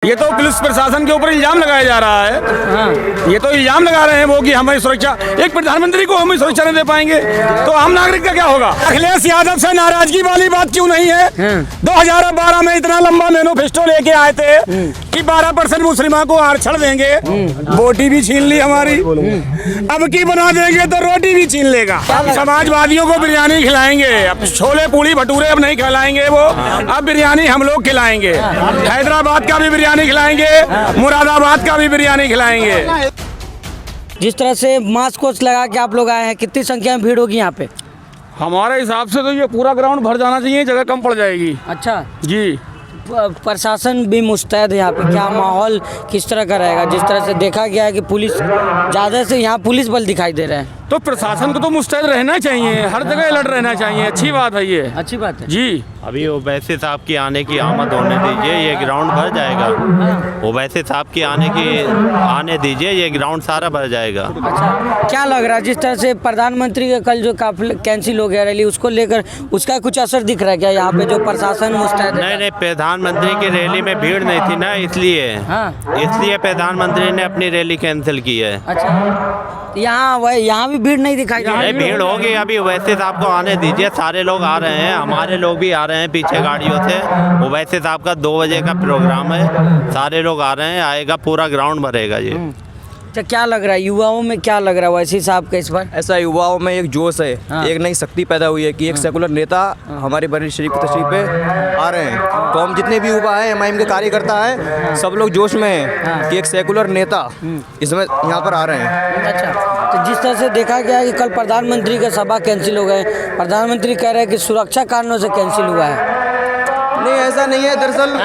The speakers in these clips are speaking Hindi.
ये तो पुलिस प्रशासन के ऊपर इल्जाम लगाया जा रहा है। हाँ। ये तो इल्जाम लगा रहे हैं वो कि हमारी सुरक्षा, एक प्रधानमंत्री को हम सुरक्षा नहीं दे पाएंगे तो आम नागरिक का क्या होगा। अखिलेश यादव से नाराजगी वाली बात क्यों नहीं है? 2012 में इतना लंबा मैनिफेस्टो लेके आए थे कि 12% मुस्लिमों को आरक्षण देंगे, बोटी भी छीन ली हमारी, अब की बना देंगे तो रोटी भी छीन लेगा। समाजवादियों को बिरयानी खिलाएंगे, अब छोले पूड़ी भटूरे अब नहीं खिलाएंगे वो, अब बिरयानी हम लोग खिलाएंगे। हैदराबाद का भी बिरयानी खिलाएंगे, मुरादाबाद का भी बिरयानी खिलाएंगे। जिस तरह से मास्क लगा के आप लोग आए हैं, कितनी संख्या में भीड़ होगी यहाँ पे? हमारे हिसाब से तो ये पूरा ग्राउंड भर जाना चाहिए, जगह कम पड़ जाएगी। अच्छा जी। प्रशासन भी मुस्तैद है यहाँ पे, क्या माहौल किस तरह का रहेगा? जिस तरह से देखा गया है कि पुलिस ज़्यादा से यहाँ पुलिस बल दिखाई दे रहा है, तो प्रशासन को तो मुस्तैद रहना चाहिए, हर जगह अलर्ट रहना चाहिए। अच्छी बात है ये, अच्छी बात है जी। अभी ओवैसी साहब की आने की आमद होने दीजिए, ये ग्राउंड भर जाएगा। ओवैसी साहब की आने दीजिए, ये ग्राउंड सारा भर जाएगा। अच्छा, क्या लग रहा है जिस तरह से प्रधानमंत्री का कल जो काफिला कैंसिल हो गया रैली, उसको लेकर उसका कुछ असर दिख रहा है क्या यहाँ पे? जो प्रशासन मुस्तैद है। नहीं, प्रधानमंत्री की रैली में भीड़ नहीं थी ना, इसलिए प्रधानमंत्री ने अपनी रैली कैंसिल की है। अच्छा, यहाँ भी भीड़ नहीं दिखाई दे रही? भीड़ होगी, अभी ओवैसी साहब को आने दीजिए। सारे लोग आ रहे हैं, हमारे लोग भी आ रहे हैं पीछे गाड़ियों से। ओवैसी साहब का 2 बजे का प्रोग्राम है, सारे लोग आ रहे हैं, आएगा, पूरा ग्राउंड भरेगा ये। अच्छा, क्या लग रहा है युवाओं में, क्या लग रहा है ओवैसी साहब का इस बार? ऐसा युवाओं में एक जोश है, एक नई शक्ति पैदा हुई है कि एक सेकुलर नेता हमारे बरेली शरीफ की तशरीफ पे आ रहे हैं। तो हम जितने भी युवा हैं, एमआईएम के कार्यकर्ता हैं, सब लोग जोश में हैं कि एक सेकुलर नेता इसमें यहाँ पर आ रहे हैं। अच्छा, तो जिस तरह से देखा गया है कि कल प्रधानमंत्री का सभा कैंसिल हो गए, प्रधानमंत्री कह रहे हैं कि सुरक्षा कारणों से कैंसिल हुआ है। नहीं, ऐसा नहीं है। दरअसल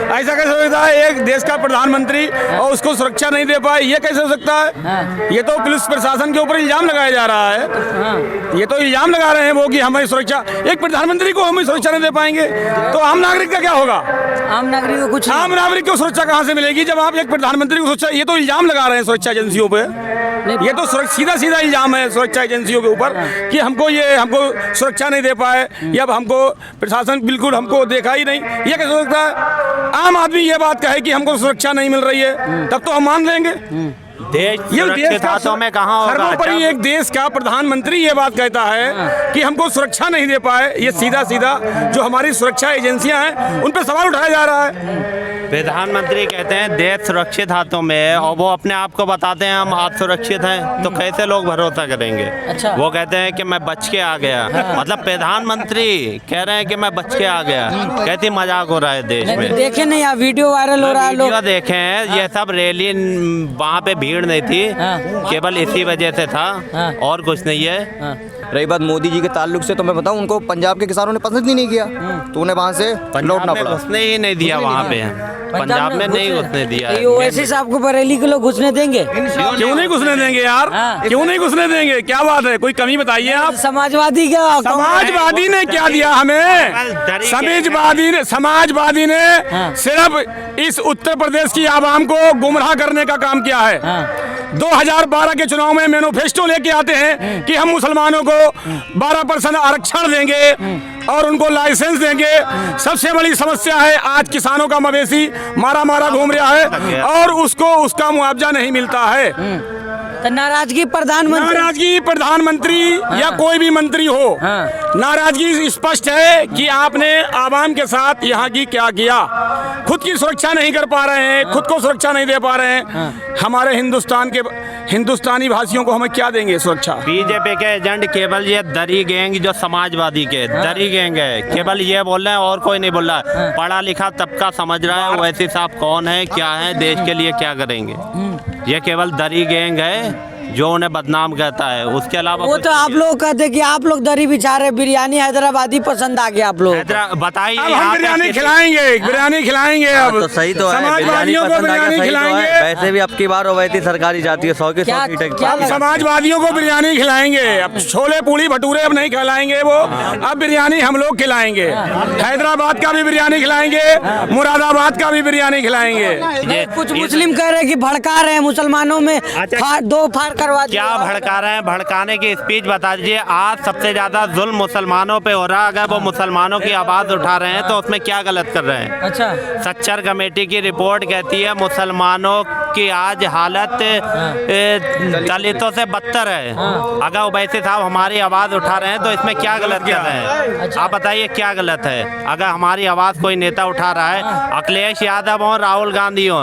ऐसा कैसे हो सकता है? एक देश का प्रधानमंत्री और उसको सुरक्षा नहीं दे पाए, ये कैसे हो सकता है? ये तो पुलिस प्रशासन के ऊपर इल्जाम लगाया जा रहा है। ये तो इल्जाम लगा रहे हैं वो कि हमारी सुरक्षा, एक प्रधानमंत्री को हम सुरक्षा नहीं दे पाएंगे तो आम नागरिक का क्या होगा। आम नागरिक को कुछ, आम नागरिक को सुरक्षा कहाँ से मिलेगी जब आप एक प्रधानमंत्री को सुरक्षा, ये तो इल्जाम लगा रहे हैं सुरक्षा एजेंसियों पे। ये तो सीधा इल्जाम है सुरक्षा एजेंसियों के ऊपर कि हमको सुरक्षा नहीं दे पाए, या हमको प्रशासन बिल्कुल हमको देखा ही नहीं। ये कैसे हो सकता है? आम आदमी ये बात कहे कि हमको सुरक्षा नहीं मिल रही है, तब तो हम मान लेंगे। देश सुरक्षित हाथों में कहाँ होगा? सर्वोपरि एक देश का प्रधानमंत्री ये बात कहता है कि हमको सुरक्षा नहीं दे पाए, ये सीधा जो हमारी सुरक्षा एजेंसियां हैं उन पर सवाल उठाया जा रहा है। प्रधानमंत्री कहते हैं देश सुरक्षित हाथों में है, और वो अपने आप को बताते हैं हम आज सुरक्षित हैं, तो कैसे लोग भरोसा करेंगे? अच्छा। वो कहते हैं कि मैं बच के आ गया। मतलब प्रधानमंत्री कह रहे हैं कि मैं बच के आ गया, कैसी मजाक हो रहा है देश में। देखे नहीं, यहाँ वीडियो वायरल हो रहा है, लोग देखे हैं। ये सब रैली, वहाँ पे भीड़ नहीं थी, केवल इसी वजह से था, और कुछ नहीं है। रही बात मोदी जी के ताल्लुक से, तो मैं बताऊं, उनको पंजाब के किसानों ने पसंद ही नहीं किया, तो उन्हें वहाँ से लौटना पड़ा। घुसने ही नहीं दिया वहाँ पे, पंजाब में नहीं घुसने दिया। ओवैसी साहब को बरेली के लोग घुसने देंगे? क्यों नहीं घुसने देंगे यार? क्यों नहीं घुसने देंगे? क्या बात है? कोई कमी बताइए आप। समाजवादी ने क्या दिया हमें? समाजवादी ने सिर्फ इस उत्तर प्रदेश की आवाम को गुमराह करने का काम किया है। 2012 के चुनाव में मैनिफेस्टो लेके आते हैं कि हम मुसलमानों को 12% आरक्षण देंगे और उनको लाइसेंस देंगे। सबसे बड़ी समस्या है आज किसानों का मवेशी मारा घूम रहा है और उसको उसका मुआवजा नहीं मिलता है। तो नाराजगी प्रधानमंत्री या कोई भी मंत्री हो, नाराजगी स्पष्ट है कि आपने आवाम के साथ यहाँ की क्या किया। खुद की सुरक्षा नहीं कर पा रहे हैं, खुद को सुरक्षा नहीं दे पा रहे हैं। हमारे हिंदुस्तानी भाषियों को हमें क्या देंगे सुरक्षा? बीजेपी के एजेंट केवल ये दरी गैंग, जो समाजवादी के दरी गैंग है, केवल ये बोल रहे हैं और कोई नहीं बोल रहा है। पढ़ा लिखा तबका समझ रहा है ओवैसी साहब कौन है, क्या है, देश के लिए क्या करेंगे। ये केवल दरी गैंग है जो उन्हें बदनाम कहता है, उसके अलावा वो तो आप लोग कहते कि आप लोग दरी बिछा रहे, बिरयानी हैदराबादी पसंद आ गया आप लोग। बताइए, हम बिरयानी खिलाएंगे अब तो सही तो है, समाजवादियों को बिरयानी खिलाएंगे। वैसे भी अब की बार ओवैसी सरकारी जाती है 100 की 100 सीटें। समाजवादियों को बिरयानी खिलाएंगे, अब छोले पूड़ी भटूरे अब नहीं खिलाएंगे वो, अब बिरयानी हम लोग खिलाएंगे। हैदराबाद का भी बिरयानी खिलाएंगे, मुरादाबाद का भी बिरयानी खिलाएंगे। कुछ मुस्लिम कह रहे हैं कि भड़का रहे हैं मुसलमानों में, दो फाड़ करवा दिया। क्या भड़का रहे हैं? भड़काने की स्पीच बता दीजिए। आज सबसे ज्यादा जुल्म मुसलमानों पे हो रहा है, अगर वो मुसलमानों की आवाज उठा रहे हैं तो उसमें क्या गलत कर रहे हैं? अच्छा, सच्चर कमेटी की रिपोर्ट कहती है मुसलमानों की आज हालत दलितों से बदतर है। अगर ओवैसी साहब हमारी आवाज उठा रहे हैं तो इसमें क्या गलत कर रहे हैं? आप बताइए क्या गलत है? अगर हमारी आवाज कोई नेता उठा रहा है, अखिलेश यादव हो, राहुल गांधी हो,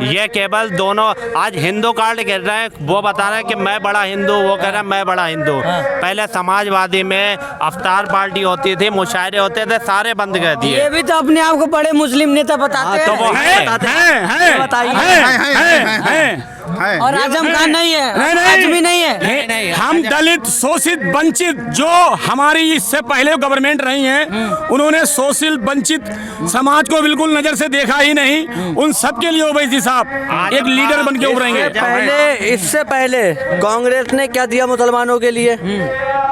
ये केवल दोनों आज हिंदू कार्ड कह रहे हैं। वो बता रहे हैं कि मैं बड़ा हिंदू, वो कह रहे हैं मैं बड़ा हिंदू। पहले समाजवादी में अफ्तार पार्टी होती थी, मुशायरे होते थे, सारे बंद कर दिए। ये भी तो अपने आप को बड़े मुस्लिम नेता बताते हैं। तो वो है। और आजम खान नहीं है, आजमी नहीं है। हम दलित, शोषित, वंचित, जो हमारी इससे पहले गवर्नमेंट रही है, उन्होंने शोषित वंचित समाज को बिल्कुल नजर से देखा ही नहीं। उन सब के लिए ओवैसी साहब एक लीडर बन के उभरेंगे। इससे पहले कांग्रेस ने क्या दिया मुसलमानों के लिए,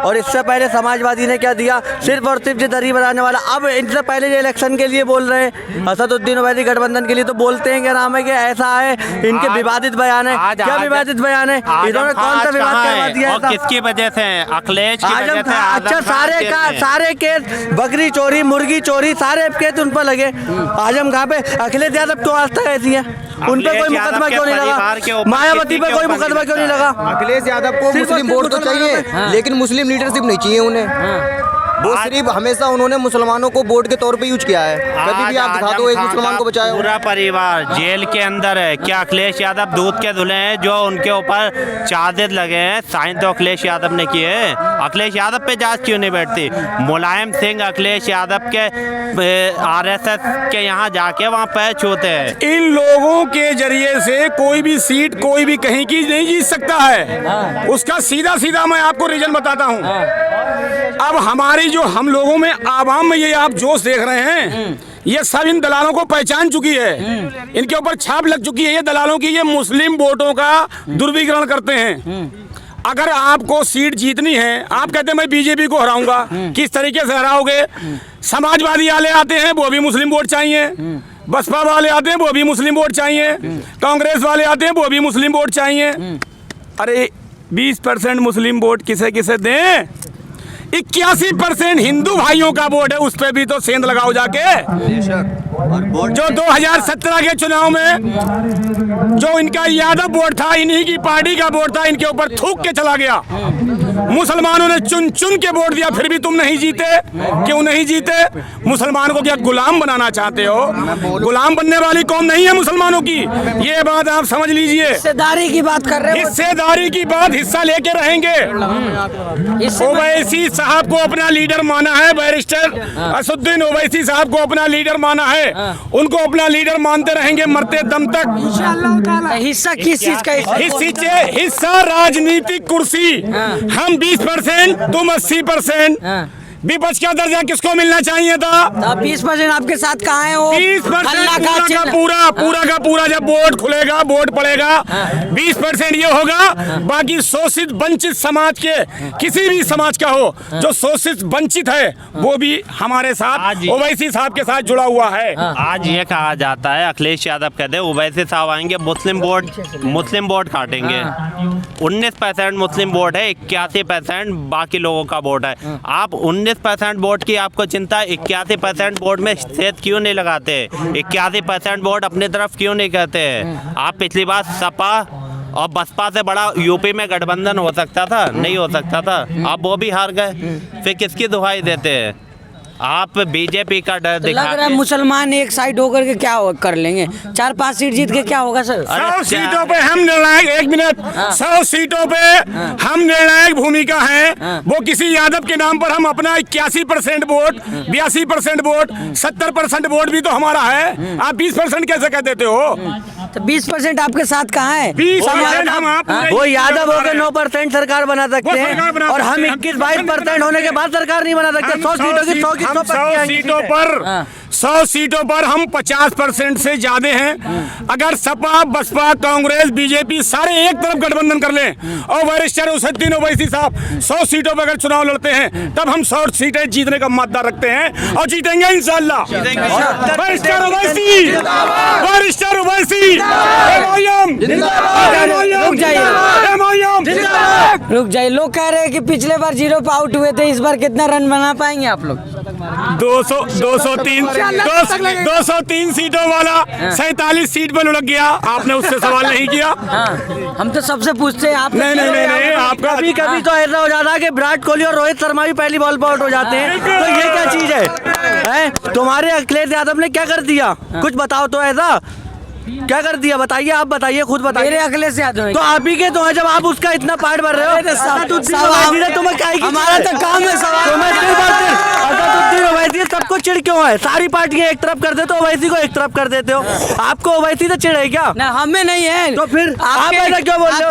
और इससे पहले समाजवादी ने क्या दिया? सिर्फ और सिर्फ ये दरी बनाने वाला। अब इनसे पहले ये इलेक्शन के लिए बोल रहे हैं, असदुद्दीन ओवैसी गठबंधन के लिए तो बोलते हैं क्या नाम है कि ऐसा है, इनके विवादित बयान है। क्या विवादित बयान है? इन्होंने कौन सा विवाद करवा दिया? और किसकी वजह से? अखिलेश की वजह से। अच्छा, सारे केस बकरी चोरी, मुर्गी चोरी, सारे केस उन पर लगे। आजम खां पे अखिलेश यादव क्यों आज तक ऐसी है? उन पे कोई मुकदमा क्यों नहीं लगा? मायावती पे कोई मुकदमा क्यों नहीं लगा? अखिलेश यादव को मुस्लिम वोट तो चाहिए, लेकिन मुस्लिम लीडरशिप नहीं चाहिए उन्हें। वो सिर्फ हमेशा उन्होंने मुसलमानों को वोट के तौर पे यूज किया है। कभी भी आप दिखा दो एक मुसलमान को बचाया। पूरा परिवार जेल के अंदर है। क्या अखिलेश यादव दूध के धुले हैं जो उनके ऊपर चार्जेस लगे हैं? साइन तो अखिलेश यादव ने किए हैं। अखिलेश यादव पे जांच क्यों नहीं बैठती? मुलायम सिंह अखिलेश यादव के आरएसएस के यहाँ जाके वहाँ पैर छूते हैं। इन लोगों के जरिए से कोई भी सीट कोई भी कहीं की नहीं जीत सकता है। उसका सीधा सीधा मैं आपको रीजन बताता हूँ। अब हमारी जो हम लोगों में आवाम में ये आप जोश देख रहे हैं, ये सब इन दलालों को पहचान चुकी है। इनके ऊपर छाप लग चुकी है ये दलालों की। ये मुस्लिम वोटों का दुर्विकरण करते हैं। अगर आपको सीट जीतनी है, आप कहते हैं मैं बीजेपी को हराऊंगा, किस तरीके से हराओगे? समाजवादी वाले आते हैं, वो भी मुस्लिम वोट चाहिए। बसपा वाले आते हैं, वो भी मुस्लिम वोट चाहिए। कांग्रेस वाले आते हैं, वो भी मुस्लिम वोट चाहिए। अरे 20% मुस्लिम वोट किसे किसे दें? 81% हिंदू भाइयों का वोट है, उस पे भी तो सेंध लगाओ जाके। जो 2017 के चुनाव में जो इनका यादव वोट था, इन्हीं की पार्टी का वोट था, इनके ऊपर थूक के चला गया। मुसलमानों ने चुन चुन के वोट दिया, फिर भी तुम नहीं जीते। क्यों नहीं जीते? मुसलमानों को क्या गुलाम बनाना चाहते हो? गुलाम बनने वाली कौम नहीं है मुसलमानों की, ये बात आप समझ लीजिए। हिस्सेदारी की बात कर रहे हैं। हिस्सेदारी की बात, हिस्सा लेके रहेंगे। ओवैसी साहब को अपना लीडर माना है, बैरिस्टर असदुद्दीन ओवैसी साहब को अपना लीडर माना है। उनको अपना लीडर मानते रहेंगे मरते दम तक। हिस्सा किस चीज का? हिस्सा राजनीतिक कुर्सी। हम 20%, तुम 80%। विपक्ष का दर्जा किसको मिलना चाहिए था? 20% आपके साथ कहाँ है? वो 20% पूरा का पूरा जब वोट खुलेगा, वोट पड़ेगा, 20% ये होगा। बाकी शोषित वंचित समाज के, किसी भी समाज का हो जो शोषित वंचित है, वो भी हमारे साथ ओवैसी साहब के साथ जुड़ा हुआ है। आज ये कहा जाता है, अखिलेश यादव कहते हैं ओवैसी साहब आएंगे मुस्लिम वोट काटेंगे। 19% मुस्लिम वोट है, 81% बाकी लोगों का वोट है। आप 19% वोट की आपको चिंता, 81% वोट में सेध क्यों नहीं लगाते? 81% वोट अपनी तरफ क्यों नहीं कहते हैं? आप पिछली बार सपा और बसपा से बड़ा यूपी में गठबंधन हो सकता था? नहीं हो सकता था। आप वो भी हार गए, फिर किसकी दुहाई देते हैं? आप बीजेपी का डर तो लग रहा है मुसलमान एक साइड होकर के क्या कर लेंगे? 4-5 सीट जीत के क्या होगा सर? 100 सीटों पे हम निर्णायक, 1 मिनट, 100 सीटों पे हम निर्णायक भूमिका है। वो किसी यादव के नाम पर हम अपना 81% वोट, 82% वोट, 70% वोट भी तो हमारा है। आप 20% कैसे कह देते हो? तो 20% आपके साथ कहाँ है? 20% हम आप वो यादव होकर 9% सरकार बना सकते हैं, और हम 21-22% होने के बाद सरकार नहीं बना सकते। 100 सीटों की 100 सीटों पर हम 50% से ज्यादा हैं। अगर सपा, बसपा, कांग्रेस, बीजेपी सारे एक तरफ गठबंधन कर लें और वरिष्ठ असदुद्दीन ओवैसी साहब 100 सीटों पर अगर चुनाव लड़ते हैं, तब हम 100 सीटें जीतने का मादा रखते हैं और जीतेंगे इंशाअल्लाह। वरिष्ठ ओवैसी, वरिष्ठ ओवैसी, रुक जाइए। रुक जाइए, लोग कह रहे हैं कि पिछले बार 0 पे आउट हुए थे, इस बार कितना रन बना पाएंगे आप लोग? 203 सीटों वाला 47 सीट पर लुढ़क गया। आपने उससे सवाल नहीं किया। हाँ, हम तो सबसे पूछते हैं आप। नहीं, आपका कभी कभी तो ऐसा हो जाता है कि विराट कोहली और रोहित शर्मा भी पहली बॉल पर आउट हो जाते हैं, तो ये क्या चीज है? तुम्हारे अखिलेश यादव ने क्या कर दिया? कुछ बताओ तो ऐसा क्या कर दिया, बताइए, आप बताइए, खुद बताइए। मेरे अखिलेश यादव तो आप ही के तो है, जब आप उसका इतना पार्ट भर रहे हो। हमारा तो काम है सवाल। असादुद्दीन ओवैसी सबको चिढ़ क्यों है? सारी पार्टियां एक तरफ कर देते हो, ओवैसी को एक तरफ कर देते हो। आपको ओवैसी से चिढ़ है क्या? ना, हमें नहीं है। तो फिर आप ऐसा क्यों बोल रहे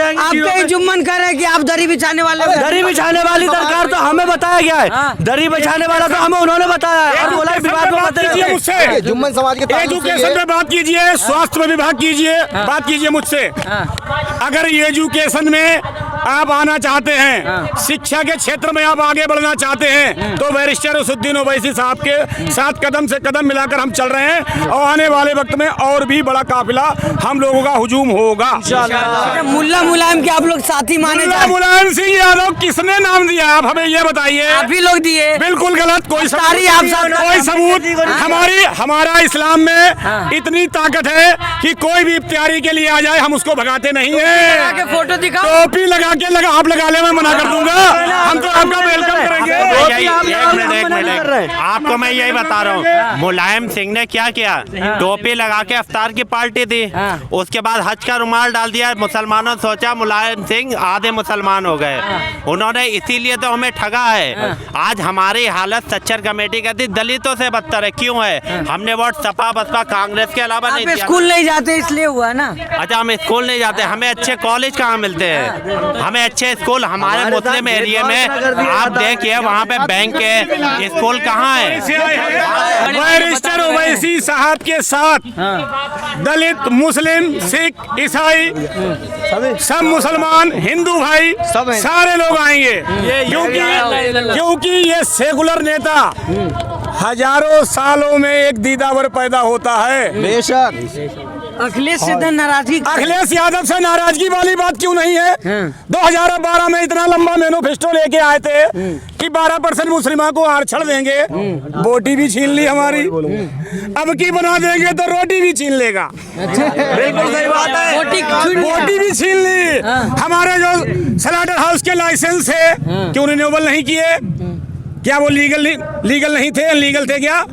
हो? आपके जुम्मन कह रहे हैं कि आप दरी बिछाने वाले हो। दरी बिछाने वाली सरकार तो हमें बताया गया है, दरी बिछाने वाला तो हमें उन्होंने बताया है और बोला विभाग में मत कीजिए मुझसे। जुम्मन समाज के एजुकेशन पे बात कीजिए, स्वास्थ्य में विभाग कीजिए, बात कीजिए मुझसे। अगर एजुकेशन में आप आना चाहते हैं, शिक्षा के क्षेत्र में आप आगे बढ़ना चाहते हैं, तो बैरिस्टर असदुद्दीन ओवैसी साहब के साथ कदम से कदम मिलाकर हम चल रहे हैं और आने वाले वक्त में और भी बड़ा काफिला हम लोगों का हुजूम होगा। मुल्ला मुलायम के आप लोग साथी माने मुल्ला मुलायम सिंह यादव किसने नाम दिया? आप हमें ये बताइए। आप ही लोग दिए। बिल्कुल गलत। कोई कोई सबूत हमारा इस्लाम में इतनी ताकत है कि कोई भी इफ्तियारी के लिए आ जाए हम उसको भगाते नहीं है। फोटो दिखाओ। टोपी लगा के आप लगा ले, मैं मना कर दूंगा। हम तो आपका वेलकम करेंगे। एक मिनट, आपको मैं यही बता रहा हूँ, मुलायम सिंह ने क्या किया? टोपी लगा के अफ्तार की पार्टी दी, उसके बाद हज का रुमाल डाल दिया। मुसलमानों ने सोचा मुलायम सिंह आधे मुसलमान हो गए, उन्होंने इसीलिए तो हमें ठगा है। आज हमारी हालत सच्चर कमेटी कहती दलितों से बदतर है। क्यों है? हमने वोट सपा बसपा कांग्रेस के अलावा नहीं दिया। स्कूल नहीं जाते इसलिए हुआ ना। अच्छा, हम स्कूल नहीं जाते, हमें अच्छे कॉलेज कहाँ मिलते हैं? हमें अच्छे स्कूल हमारे मुस्लिम एरिया में आप देखिए, वहाँ पे बैंक है, स्कूल कहाँ है? बैरिस्टर ओवैसी साहब के साथ दलित, मुस्लिम, सिख, ईसाई, सब मुसलमान, हिंदू भाई सारे लोग आएंगे, क्योंकि ये सेकुलर नेता हजारों सालों में एक दीदावर पैदा होता है। बेशक अखिलेश से नाराजगी, अखिलेश यादव से नाराजगी वाली बात क्यों नहीं है? 2012 में इतना लंबा मैनिफेस्टो लेके आए थे कि 12% मुस्लिमों को आरक्षण देंगे, बोटी भी छीन ली हमारी। अब की बना देंगे तो रोटी भी छीन लेगा। बिल्कुल सही बात है। बोटी भी छीन ली। हमारे जो स्लाटर हाउस के लाइसेंस है क्यों रिन्यूएबल नहीं किए? क्या वो लीगल नहीं थे? लीगल थे क्या?